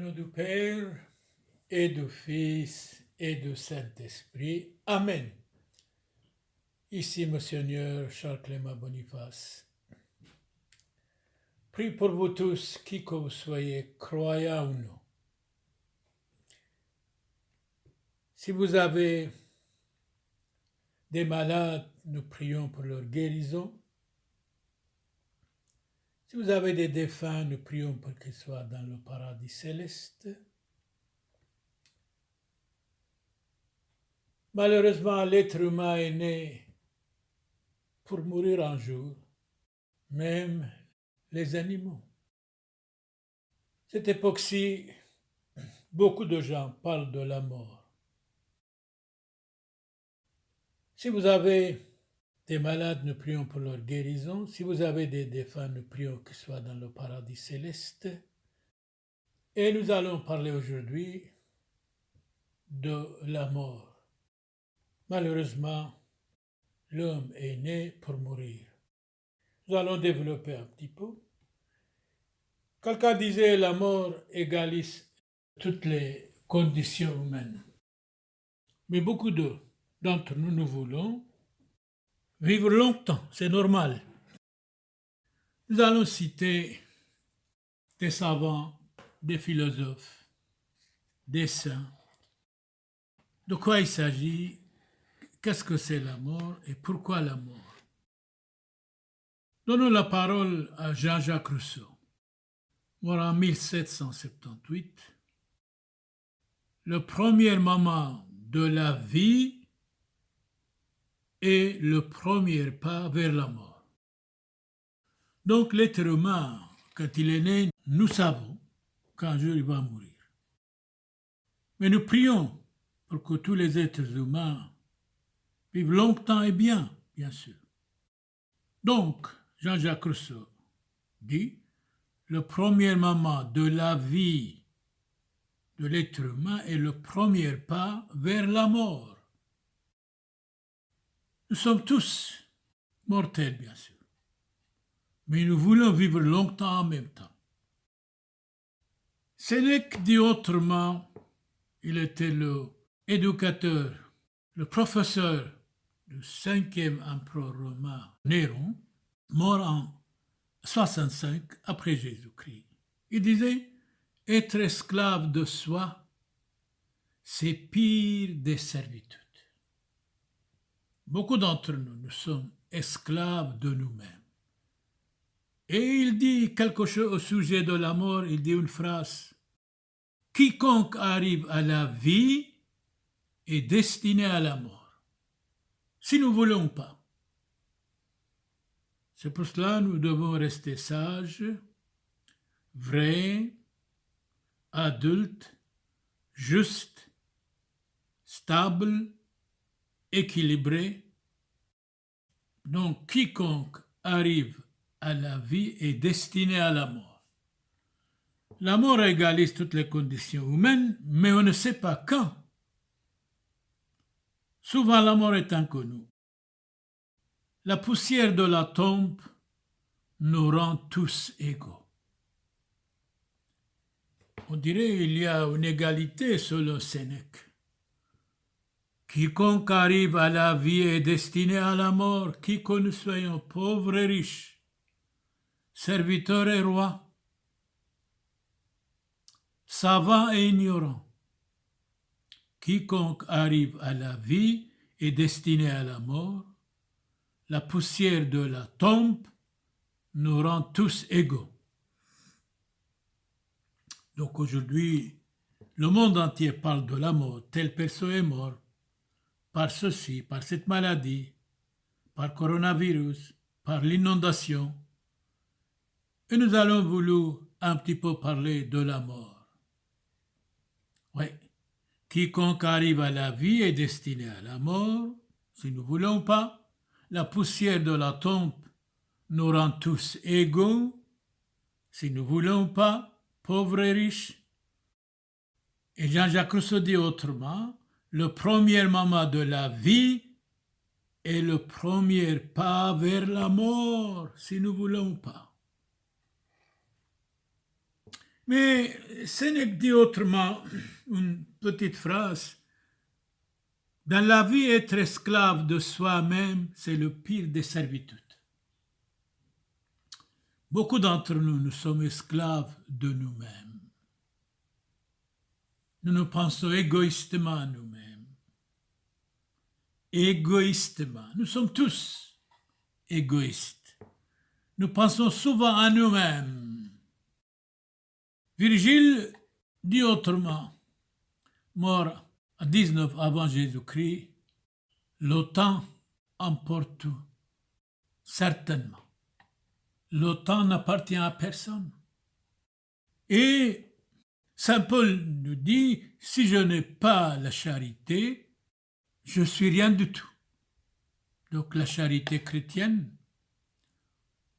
nom du Père et du Fils et du Saint-Esprit. Amen. Ici Monseigneur Charles-Clément Boniface. Prie pour vous tous, qui que vous soyez, croyants ou non. Si vous avez des malades, nous prions pour leur guérison. Si vous avez des défunts, nous prions pour qu'ils soient dans le paradis céleste. Malheureusement, l'être humain est né pour mourir un jour, même les animaux. Cette époque-ci, beaucoup de gens parlent de la mort. Si vous avez des malades, nous prions pour leur guérison. Si vous avez des défunts, nous prions qu'ils soient dans le paradis céleste. Et nous allons parler aujourd'hui de la mort. Malheureusement, l'homme est né pour mourir. Nous allons développer un petit peu. Quelqu'un disait la mort égalise toutes les conditions humaines. Mais beaucoup d'entre nous, nous voulons vivre longtemps, c'est normal. Nous allons citer des savants, des philosophes, des saints. De quoi il s'agit? Qu'est-ce que c'est la mort et pourquoi la mort? Donnons la parole à Jean-Jacques Rousseau, mort en 1778. Le premier moment de la vie est le premier pas vers la mort. Donc l'être humain, quand il est né, nous savons qu'un jour il va mourir. Mais nous prions pour que tous les êtres humains vivent longtemps et bien sûr. Donc, Jean-Jacques Rousseau dit, le premier moment de la vie de l'être humain est le premier pas vers la mort. Nous sommes tous mortels, bien sûr, mais nous voulons vivre longtemps en même temps. Sénèque dit autrement, il était l'éducateur, le professeur du 5e empereur romain Néron, mort en 65 après Jésus-Christ. Il disait, être esclave de soi, c'est pire des servitudes. Beaucoup d'entre nous, nous sommes esclaves de nous-mêmes. Et il dit quelque chose au sujet de la mort, il dit une phrase, quiconque arrive à la vie est destiné à la mort, si nous ne voulons pas. C'est pour cela que nous devons rester sages, vrais, adultes, justes, stables, équilibrés. Donc, quiconque arrive à la vie est destiné à la mort. La mort égalise toutes les conditions humaines, mais on ne sait pas quand. Souvent, la mort est inconnue. La poussière de la tombe nous rend tous égaux. On dirait qu'il y a une égalité selon Sénèque. Quiconque arrive à la vie est destiné à la mort, qui que nous soyons pauvres et riches, serviteurs et rois, savants et ignorants. Quiconque arrive à la vie est destiné à la mort. La poussière de la tombe nous rend tous égaux. Donc aujourd'hui, le monde entier parle de la mort. Telle personne est morte par ceci, par cette maladie, par coronavirus, par l'inondation. Et nous allons vouloir un petit peu parler de la mort. Oui. Quiconque arrive à la vie est destiné à la mort, si nous ne voulons pas. La poussière de la tombe nous rend tous égaux, si nous ne voulons pas, pauvres et riches. Et Jean-Jacques Rousseau dit autrement, le premier moment de la vie est le premier pas vers la mort, si nous ne voulons pas. Mais ce n'est que dit autrement, une petite phrase. Dans la vie, être esclave de soi-même, c'est le pire des servitudes. Beaucoup d'entre nous, nous sommes esclaves de nous-mêmes. Nous pensons égoïstement à nous-mêmes. Égoïstement. Nous sommes tous égoïstes. Nous pensons souvent à nous-mêmes. Virgile dit autrement, mort à 19 avant Jésus-Christ, l'OTAN emporte tout. Certainement. L'OTAN n'appartient à personne. Et Saint Paul nous dit, si je n'ai pas la charité, je suis rien du tout. Donc la charité chrétienne,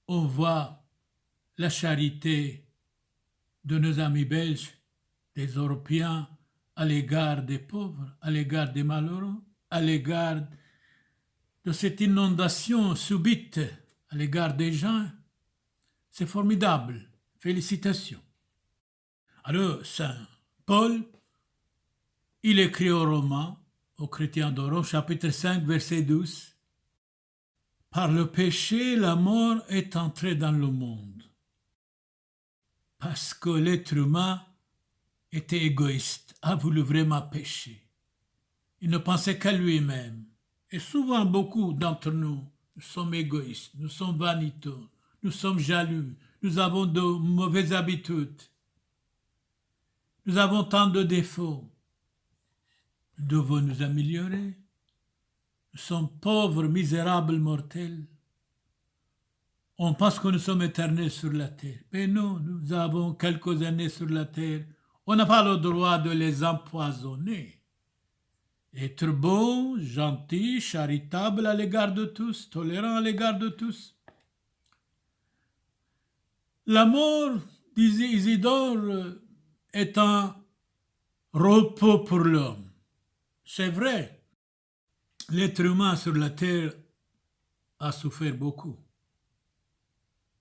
on voit la charité de nos amis belges, des Européens, à l'égard des pauvres, à l'égard des malheureux, à l'égard de cette inondation subite, à l'égard des gens. C'est formidable. Félicitations. Alors, Saint Paul, il écrit au Romains, aux chrétiens de Rome, chapitre 5, verset 12. Par le péché, la mort est entrée dans le monde. Parce que l'être humain était égoïste, a voulu vraiment pécher. Il ne pensait qu'à lui-même. Et souvent, beaucoup d'entre nous, nous sommes égoïstes, nous sommes vaniteux, nous sommes jaloux, nous avons de mauvaises habitudes. Nous avons tant de défauts. Nous devons nous améliorer. Nous sommes pauvres, misérables, mortels. On pense que nous sommes éternels sur la terre. Mais non, nous avons quelques années sur la terre. On n'a pas le droit de les empoisonner. Être bon, gentil, charitable à l'égard de tous, tolérant à l'égard de tous. La mort, disait Isidore, est un repos pour l'homme. C'est vrai, l'être humain sur la terre a souffert beaucoup.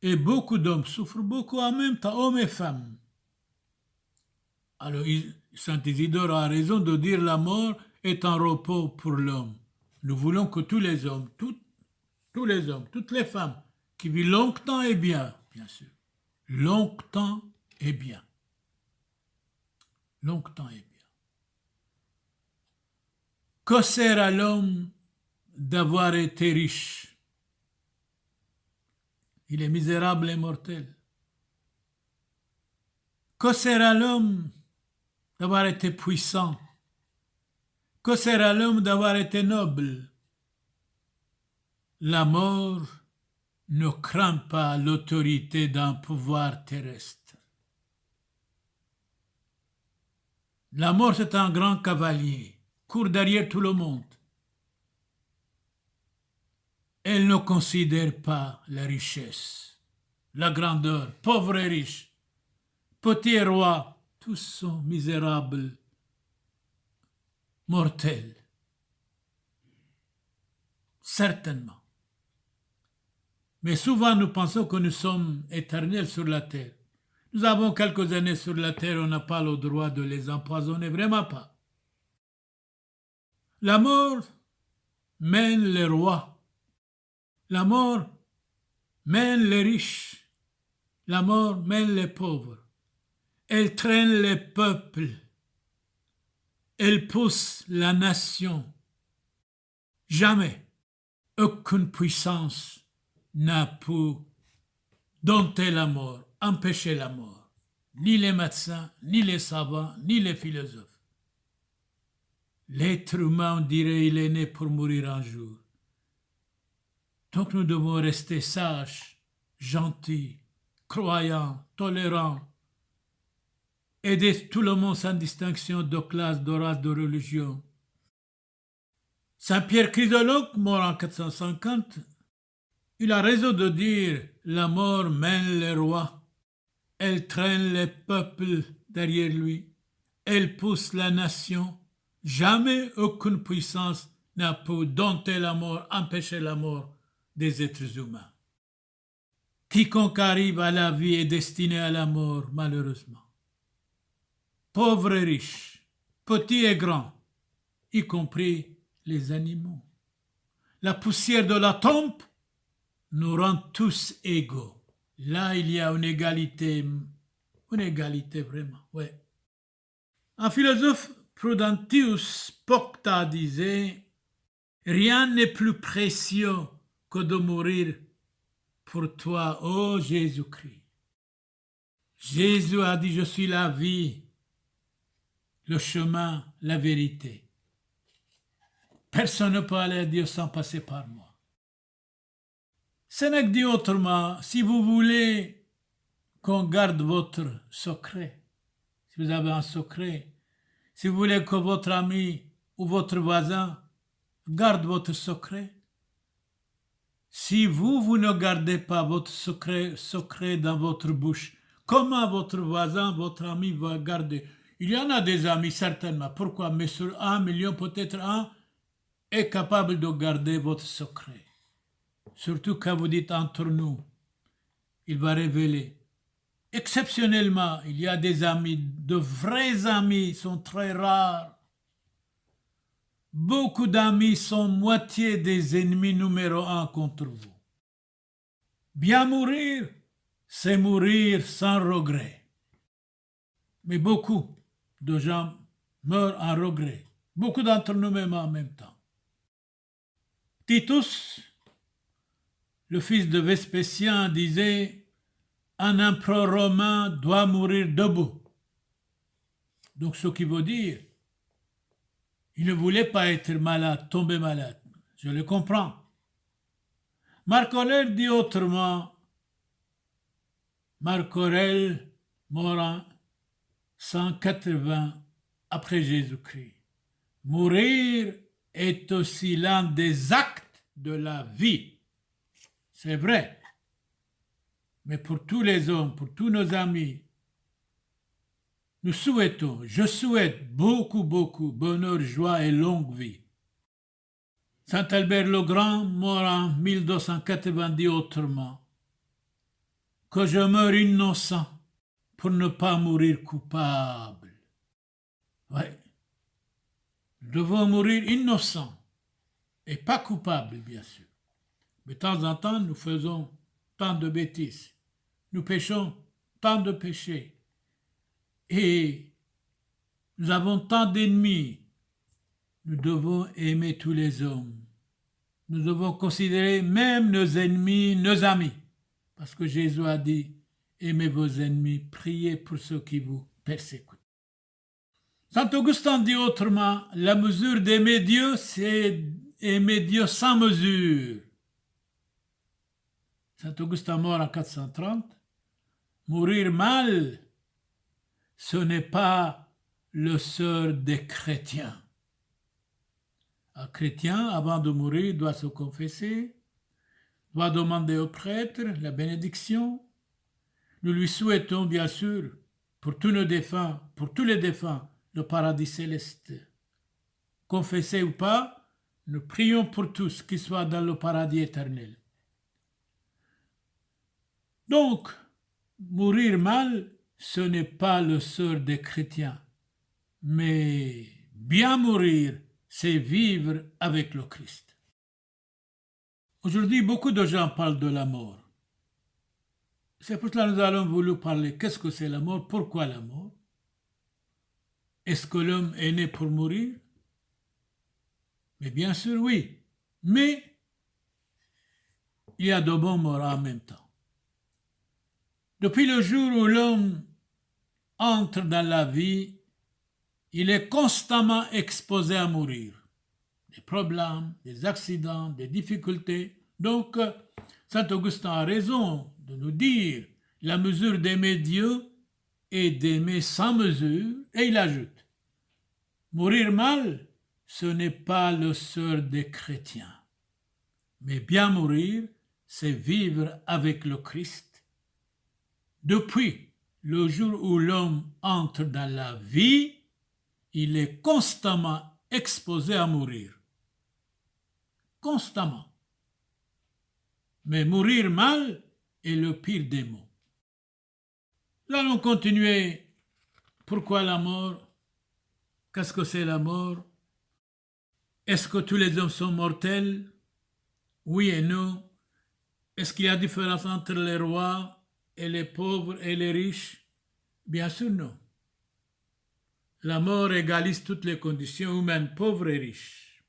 Et beaucoup d'hommes souffrent beaucoup en même temps, hommes et femmes. Alors, Saint Isidore a raison de dire la mort est un repos pour l'homme. Nous voulons que tous les hommes, tous les hommes, toutes les femmes qui vivent longtemps et bien sûr. Longtemps et bien. Longtemps et bien. Que sert à l'homme d'avoir été riche? Il est misérable et mortel. Que sert à l'homme d'avoir été puissant? Que sert à l'homme d'avoir été noble? La mort ne craint pas l'autorité d'un pouvoir terrestre. La mort, c'est un grand cavalier, court derrière tout le monde. Elle ne considère pas la richesse, la grandeur, pauvre et riche, petit et roi, tous sont misérables, mortels. Certainement. Mais souvent, nous pensons que nous sommes éternels sur la terre. Nous avons quelques années sur la terre, on n'a pas le droit de les empoisonner, vraiment pas. La mort mène les rois. La mort mène les riches. La mort mène les pauvres. Elle traîne les peuples. Elle pousse la nation. Jamais aucune puissance n'a pu dompter la mort, empêcher la mort. Ni les médecins, ni les savants, ni les philosophes. L'être humain, on dirait, il est né pour mourir un jour. Donc nous devons rester sages, gentils, croyants, tolérants, aider tout le monde sans distinction de classe, de race, de religion. Saint Pierre Chrysologue, mort en 450, il a raison de dire « La mort mène les rois, elle traîne les peuples derrière lui, elle pousse la nation. Jamais aucune puissance n'a pu dompter la mort, empêcher la mort des êtres humains. Quiconque arrive à la vie est destiné à la mort, malheureusement. pauvres et riches, petits et grands, y compris les animaux. La poussière de la tombe nous rend tous égaux. Là, il y a une égalité vraiment, ouais. Un philosophe Prudentius Pocta disait « Rien n'est plus précieux que de mourir pour toi, ô Jésus-Christ. » Jésus a dit « Je suis la vie, le chemin, la vérité. » Personne ne peut aller à Dieu sans passer par moi. Sénèque dit autrement, si vous voulez qu'on garde votre secret, si vous avez un secret, si vous voulez que votre ami ou votre voisin garde votre secret, si vous ne gardez pas votre secret dans votre bouche, comment votre voisin, votre ami va garder? Il y en a des amis certainement, pourquoi? Mais sur 1 million, peut-être un est capable de garder votre secret. Surtout quand vous dites entre nous, il va révéler. Exceptionnellement, il y a des amis, de vrais amis sont très rares. Beaucoup d'amis sont moitié des ennemis numéro 1 contre vous. Bien mourir, c'est mourir sans regret. Mais beaucoup de gens meurent en regret. Beaucoup d'entre nous même en même temps. Titus, le fils de Vespasien, disait « Un empereur romain doit mourir debout ». Donc ce qui veut dire, il ne voulait pas être malade, tomber malade. Je le comprends. Marc Aurèle dit autrement. Marc Aurèle mort en 180 après Jésus-Christ. Mourir est aussi l'un des actes de la vie. C'est vrai. Mais pour tous les hommes, pour tous nos amis, nous souhaitons, je souhaite beaucoup, bonheur, joie et longue vie. Saint Albert le Grand, mort en 1290 autrement, que je meure innocent pour ne pas mourir coupable. Oui, nous devons mourir innocents et pas coupables, bien sûr. Mais de temps en temps, nous faisons tant de bêtises. Nous péchons tant de péchés. Et nous avons tant d'ennemis. Nous devons aimer tous les hommes. Nous devons considérer même nos ennemis, nos amis. Parce que Jésus a dit, aimez vos ennemis, priez pour ceux qui vous persécutent. Saint Augustin dit autrement, la mesure d'aimer Dieu, c'est aimer Dieu sans mesure. Saint Augustin mort en 430. Mourir mal, ce n'est pas le sort des chrétiens. Un chrétien, avant de mourir, doit se confesser, doit demander au prêtre la bénédiction. Nous lui souhaitons, bien sûr, pour tous nos défunts, pour tous les défunts, le paradis céleste. Confessés ou pas, nous prions pour tous qu'ils soient dans le paradis éternel. Donc, mourir mal, ce n'est pas le sort des chrétiens, mais bien mourir, c'est vivre avec le Christ. Aujourd'hui, beaucoup de gens parlent de la mort. C'est pour cela que nous allons vouloir parler. Qu'est-ce que c'est la mort? Pourquoi la mort? Est-ce que l'homme est né pour mourir? Mais bien sûr, oui. Mais il y a de bons morts en même temps. Depuis le jour où l'homme entre dans la vie, il est constamment exposé à mourir. Des problèmes, des accidents, des difficultés. Donc, Saint Augustin a raison de nous dire la mesure d'aimer Dieu est d'aimer sans mesure. Et il ajoute, mourir mal, ce n'est pas le sort des chrétiens. Mais bien mourir, c'est vivre avec le Christ. Depuis le jour où l'homme entre dans la vie, il est constamment exposé à mourir. Constamment. Mais mourir mal est le pire des maux. Nous allons continuer Pourquoi la mort? Qu'est-ce que c'est la mort? Est-ce que tous les hommes sont mortels? Oui et non. Est-ce qu'il y a différence entre les rois et les pauvres et les riches? Bien sûr non. La mort égalise toutes les conditions humaines, pauvres et riches.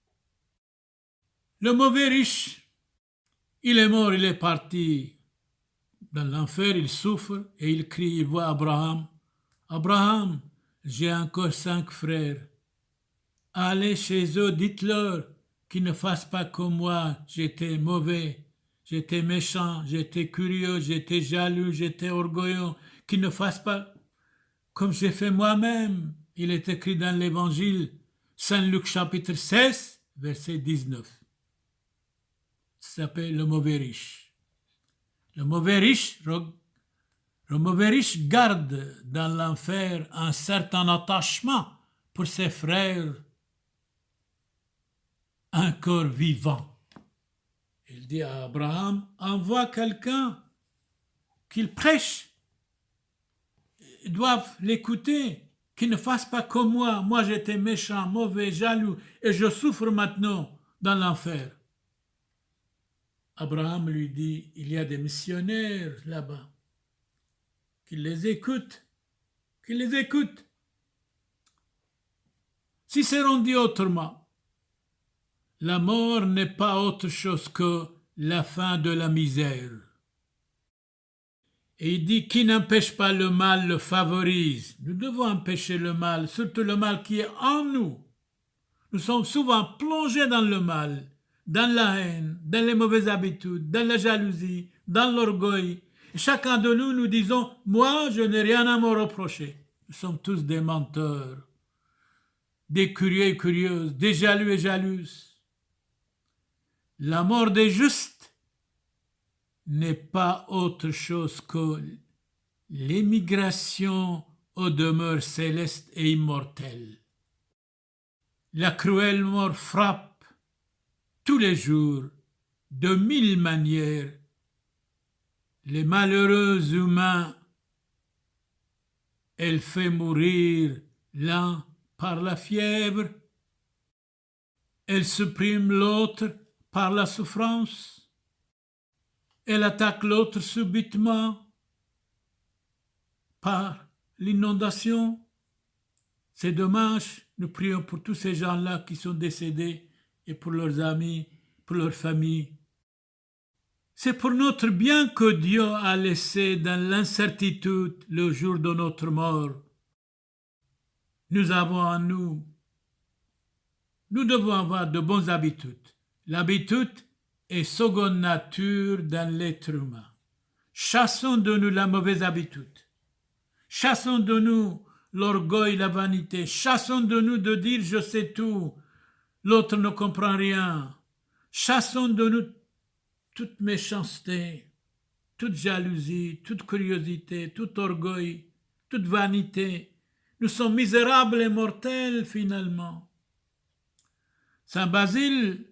Le mauvais riche, il est mort, il est parti dans l'enfer, il souffre et il crie, il voit Abraham. Abraham, j'ai encore 5 frères. Allez chez eux, dites-leur qu'ils ne fassent pas comme moi. J'étais mauvais, j'étais méchant, j'étais curieux, j'étais jaloux, j'étais orgueilleux. Qu'ils ne fassent pas comme j'ai fait moi-même. Il est écrit dans l'Évangile, Saint Luc chapitre 16, verset 19. Ça s'appelle le mauvais riche. Le mauvais riche garde dans l'enfer un certain attachement pour ses frères encore vivants. Il dit à Abraham, envoie quelqu'un qu'il prêche. Ils doivent l'écouter, qu'ils ne fassent pas comme moi. Moi, j'étais méchant, mauvais, jaloux, et je souffre maintenant dans l'enfer. Abraham lui dit, il y a des missionnaires là-bas. Qu'il les écoute. Si c'est rendu autrement, la mort n'est pas autre chose que la fin de la misère. Et il dit, qui n'empêche pas le mal le favorise. Nous devons empêcher le mal, surtout le mal qui est en nous. Nous sommes souvent plongés dans le mal, dans la haine, dans les mauvaises habitudes, dans la jalousie, dans l'orgueil. Et chacun de nous, nous disons, moi, je n'ai rien à me reprocher. Nous sommes tous des menteurs, des curieux et curieuses, des jaloux et jalouses. La mort des justes n'est pas autre chose que l'émigration aux demeures célestes et immortelles. La cruelle mort frappe tous les jours, de 1000 manières, les malheureux humains. Elle fait mourir l'un par la fièvre, elle supprime l'autre par la souffrance, elle attaque l'autre subitement par l'inondation. C'est dommage, nous prions pour tous ces gens-là qui sont décédés et pour leurs amis, pour leurs familles. C'est pour notre bien que Dieu a laissé dans l'incertitude le jour de notre mort. Nous avons en nous, nous devons avoir de bonnes habitudes. L'habitude est seconde nature dans l'être humain. Chassons de nous la mauvaise habitude. Chassons de nous l'orgueil, la vanité. Chassons de nous de dire je sais tout, l'autre ne comprend rien. Chassons de nous toute méchanceté, toute jalousie, toute curiosité, tout orgueil, toute vanité. Nous sommes misérables et mortels finalement. Saint Basile,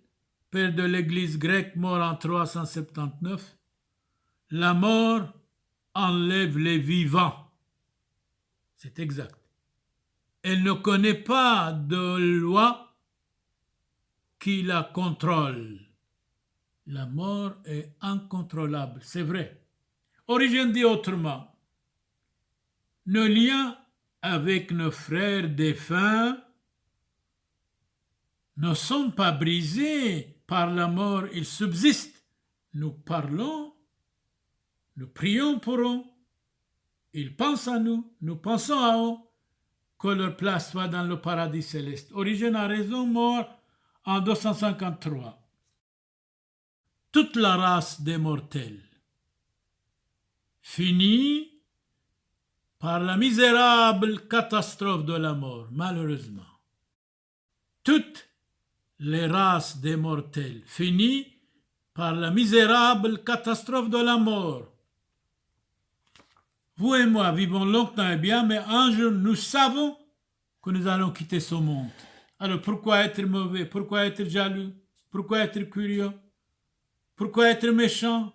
père de l'Église grecque mort en 379, la mort enlève les vivants. C'est exact. Elle ne connaît pas de loi qui la contrôle. La mort est incontrôlable, c'est vrai. Origine dit autrement. Nos liens avec nos frères défunts ne sont pas brisés par la mort, ils subsistent. Nous parlons, nous prions pour eux, ils pensent à nous, nous pensons à eux, que leur place soit dans le paradis céleste. Origine a raison, mort en 253. Toute la race des mortels finit par la misérable catastrophe de la mort, malheureusement. Toutes les races des mortels finissent par la misérable catastrophe de la mort. Vous et moi vivons longtemps et bien, mais un jour nous savons que nous allons quitter ce monde. Alors pourquoi être mauvais? Pourquoi être jaloux? Pourquoi être curieux? Pourquoi être méchant?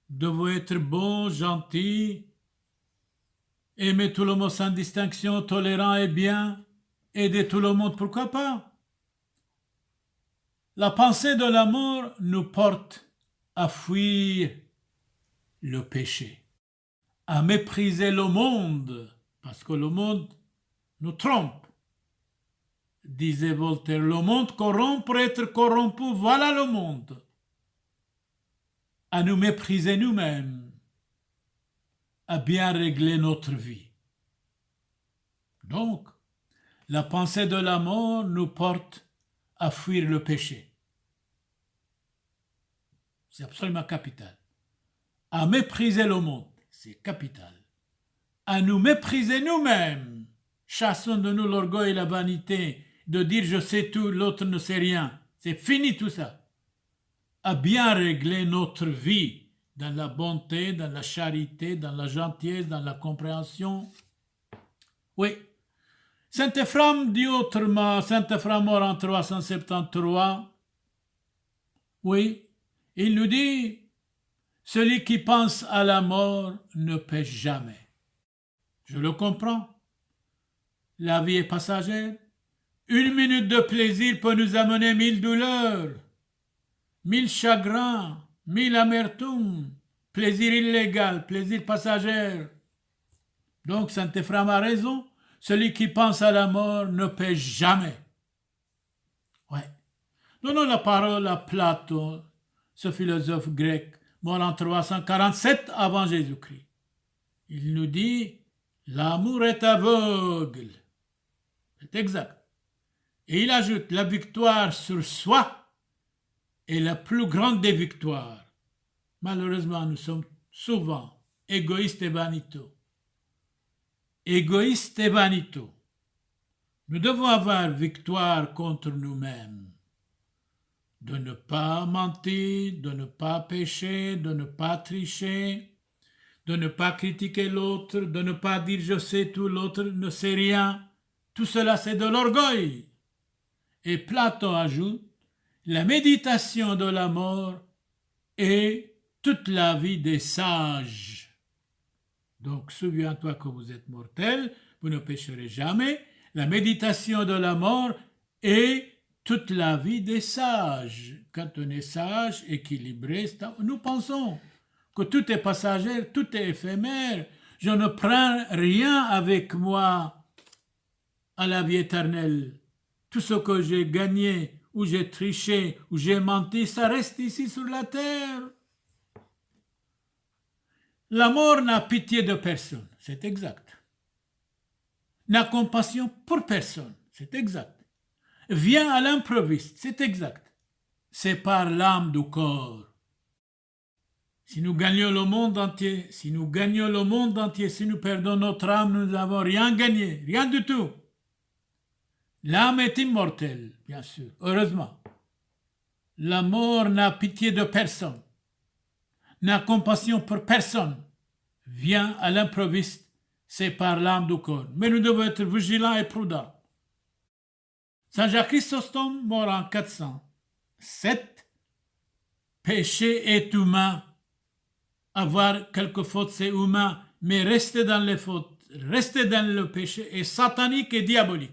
Devons être bons, gentils, aimer tout le monde sans distinction, tolérant et bien, aider tout le monde, pourquoi pas? La pensée de la mort nous porte à fuir le péché, à mépriser le monde, parce que le monde nous trompe. Disait Voltaire, le monde corrompt pour être corrompu, voilà le monde. À nous mépriser nous-mêmes, à bien régler notre vie. Donc, la pensée de la mort nous porte à fuir le péché. C'est absolument capital. À mépriser le monde, c'est capital. À nous mépriser nous-mêmes. Chassons de nous l'orgueil et la vanité de dire je sais tout, l'autre ne sait rien. C'est fini tout ça. À bien régler notre vie dans la bonté, dans la charité, dans la gentillesse, dans la compréhension. Oui. Saint Éphrem dit autrement, Saint Éphrem mort en 373. Oui, il nous dit, celui qui pense à la mort ne pêche jamais. Je le comprends. La vie est passagère. 1 minute de plaisir peut nous amener 1000 douleurs, 1000 chagrins, 1000 amertumes, plaisir illégal, plaisir passager. Donc Saint Éphrem a raison. Celui qui pense à la mort ne pêche jamais. Ouais. Donnons la parole à Platon, ce philosophe grec, mort en 347 avant Jésus-Christ. Il nous dit, l'amour est aveugle. C'est exact. Et il ajoute, la victoire sur soi est la plus grande des victoires. Malheureusement, nous sommes souvent égoïstes et vaniteux. Égoïstes et vaniteux. Nous devons avoir victoire contre nous-mêmes. De ne pas mentir, de ne pas pécher, de ne pas tricher, de ne pas critiquer l'autre, de ne pas dire je sais tout, l'autre ne sait rien. Tout cela, c'est de l'orgueil. Et Platon ajoute, la méditation de la mort est toute la vie des sages. Donc, souviens-toi que vous êtes mortel, vous ne pécherez jamais. La méditation de la mort est toute la vie des sages. Quand on est sage, équilibré, nous pensons que tout est passager, tout est éphémère. Je ne prends rien avec moi à la vie éternelle. Tout ce que j'ai gagné, ou j'ai triché, ou j'ai menti, ça reste ici sur la terre. La mort n'a pitié de personne, c'est exact. N'a compassion pour personne, c'est exact. Vient à l'improviste, c'est exact. Sépare l'âme du corps. Si nous gagnons le monde entier, si nous perdons notre âme, nous n'avons rien gagné, rien du tout. L'âme est immortelle, bien sûr, heureusement. La mort n'a pitié de personne, n'a compassion pour personne, vient à l'improviste, sépare l'âme du corps. Mais nous devons être vigilants et prudents. Saint Jacques Chrysostome, mort en 407, péché est humain. Avoir quelques fautes, c'est humain, mais rester dans les fautes, rester dans le péché est satanique et diabolique.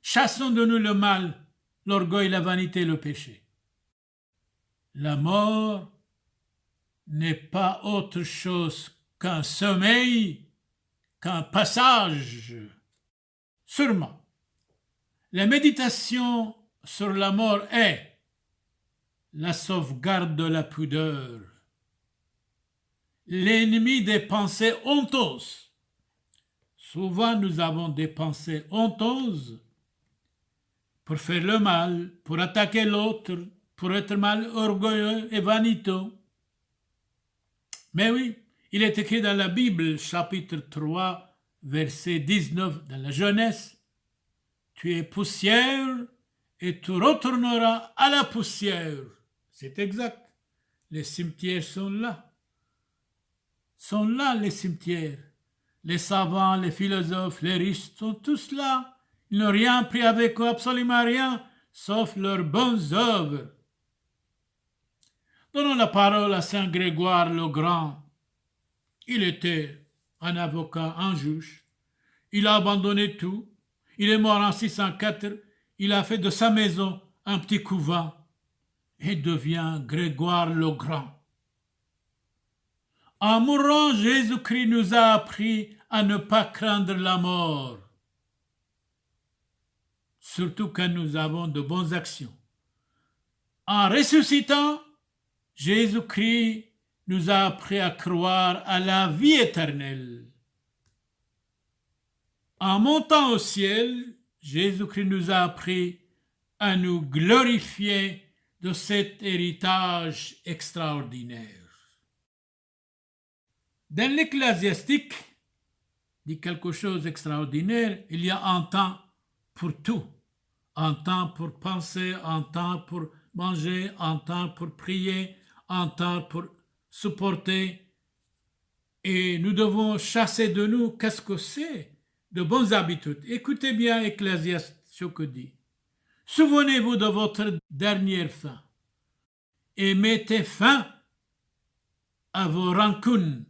Chassons de nous le mal, l'orgueil, la vanité, le péché. La mort n'est pas autre chose qu'un sommeil, qu'un passage. Sûrement, la méditation sur la mort est la sauvegarde de la pudeur, l'ennemi des pensées honteuses. Souvent, nous avons des pensées honteuses pour faire le mal, pour attaquer l'autre, pour être mal orgueilleux et vaniteux. Mais oui, il est écrit dans la Bible, chapitre 3, verset 19, dans la Genèse, « Tu es poussière et tu retourneras à la poussière. » C'est exact. Les cimetières sont là. Sont là les cimetières. Les savants, les philosophes, les riches sont tous là. Ils n'ont rien pris avec eux, absolument rien, sauf leurs bonnes œuvres. Donnons la parole à Saint Grégoire le Grand. Il était un avocat, un juge. Il a abandonné tout. Il est mort en 604. Il a fait de sa maison un petit couvent et devient Grégoire le Grand. En mourant, Jésus-Christ nous a appris à ne pas craindre la mort, surtout quand nous avons de bonnes actions. En ressuscitant, Jésus-Christ nous a appris à croire à la vie éternelle. En montant au ciel, Jésus-Christ nous a appris à nous glorifier de cet héritage extraordinaire. Dans l'Ecclésiastique, dit quelque chose d'extraordinaire, il y a un temps pour tout. Un temps pour penser, un temps pour manger, un temps pour prier, un temps pour supporter. Et nous devons chasser de nous qu'est-ce que c'est de bonnes habitudes. Écoutez bien Ecclésiaste ce que dit. Souvenez-vous de votre dernière fin et mettez fin à vos rancunes,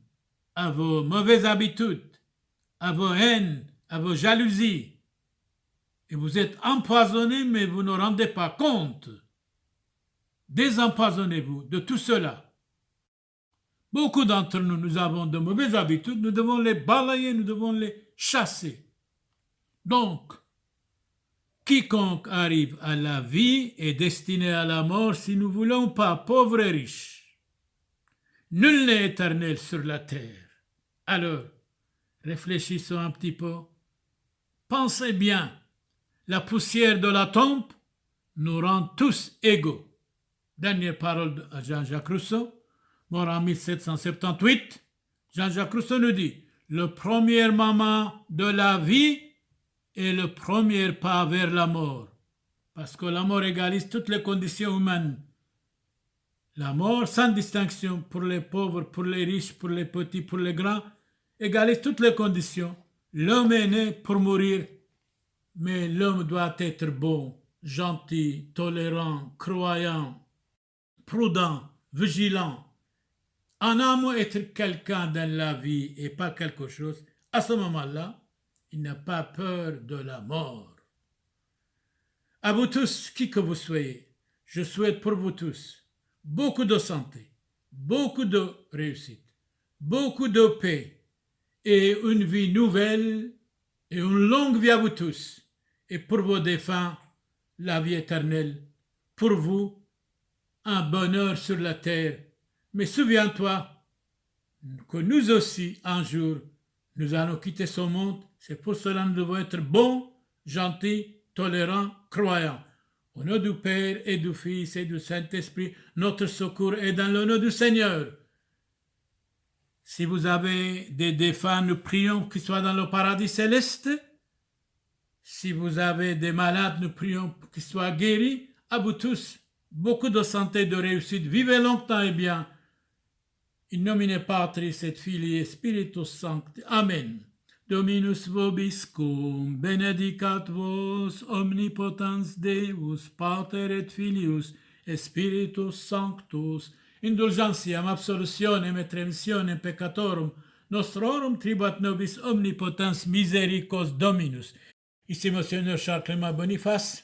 à vos mauvaises habitudes, à vos haines, à vos jalousies. Et vous êtes empoisonnés, mais vous ne rendez pas compte. Désempoisonnez-vous de tout cela. Beaucoup d'entre nous, nous avons de mauvaises habitudes, nous devons les balayer, nous devons les chasser. Donc, quiconque arrive à la vie est destiné à la mort si nous ne voulons pas, pauvres et riches. Nul n'est éternel sur la terre. Alors, réfléchissons un petit peu. Pensez bien, la poussière de la tombe nous rend tous égaux. Dernière parole de Jean-Jacques Rousseau, mort en 1778. Jean-Jacques Rousseau nous dit, le premier moment de la vie est le premier pas vers la mort. Parce que la mort égalise toutes les conditions humaines. La mort, sans distinction, pour les pauvres, pour les riches, pour les petits, pour les grands, égalise toutes les conditions. L'homme est né pour mourir, mais l'homme doit être bon, gentil, tolérant, croyant, prudent, vigilant. En âme, être quelqu'un dans la vie et pas quelque chose, à ce moment-là, il n'a pas peur de la mort. À vous tous, qui que vous soyez, je souhaite pour vous tous beaucoup de santé, beaucoup de réussite, beaucoup de paix et une vie nouvelle et une longue vie à vous tous. Et pour vos défunts, la vie éternelle. Pour vous, un bonheur sur la terre. Mais souviens-toi que nous aussi, un jour, nous allons quitter ce monde. C'est pour cela que nous devons être bons, gentils, tolérants, croyants. Au nom du Père et du Fils et du Saint-Esprit, notre secours est dans le nom du Seigneur. Si vous avez des défunts, nous prions qu'ils soient dans le paradis céleste. Si vous avez des malades, nous prions qu'ils soient guéris. À vous tous, beaucoup de santé, de réussite. Vivez longtemps et bien. In nomine Patris et Filii Spiritus Sancti. Amen. Dominus vobiscum, benedicat vos omnipotens Deus, Pater et Filius, et Spiritus Sanctus, indulgentiam absolutionem et remissionem peccatorum, nostrorum tribuat nobis omnipotens misericors Dominus. Ici Monseigneur Charles-Clément Boniface.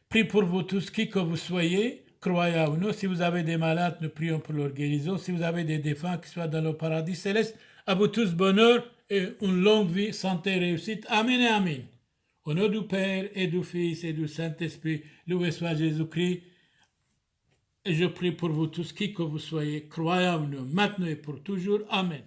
Prie pour vous tous, qui que vous soyez, croyez ou non. Si vous avez des malades, nous prions pour leur guérison. Si vous avez des défunts qui soient dans le paradis céleste, à vous tous bonheur et une longue vie, santé, réussite. Amen et amen. Au nom du Père et du Fils et du Saint-Esprit, loué soit Jésus-Christ. Et je prie pour vous tous, qui que vous soyez, croyez ou non, maintenant et pour toujours. Amen.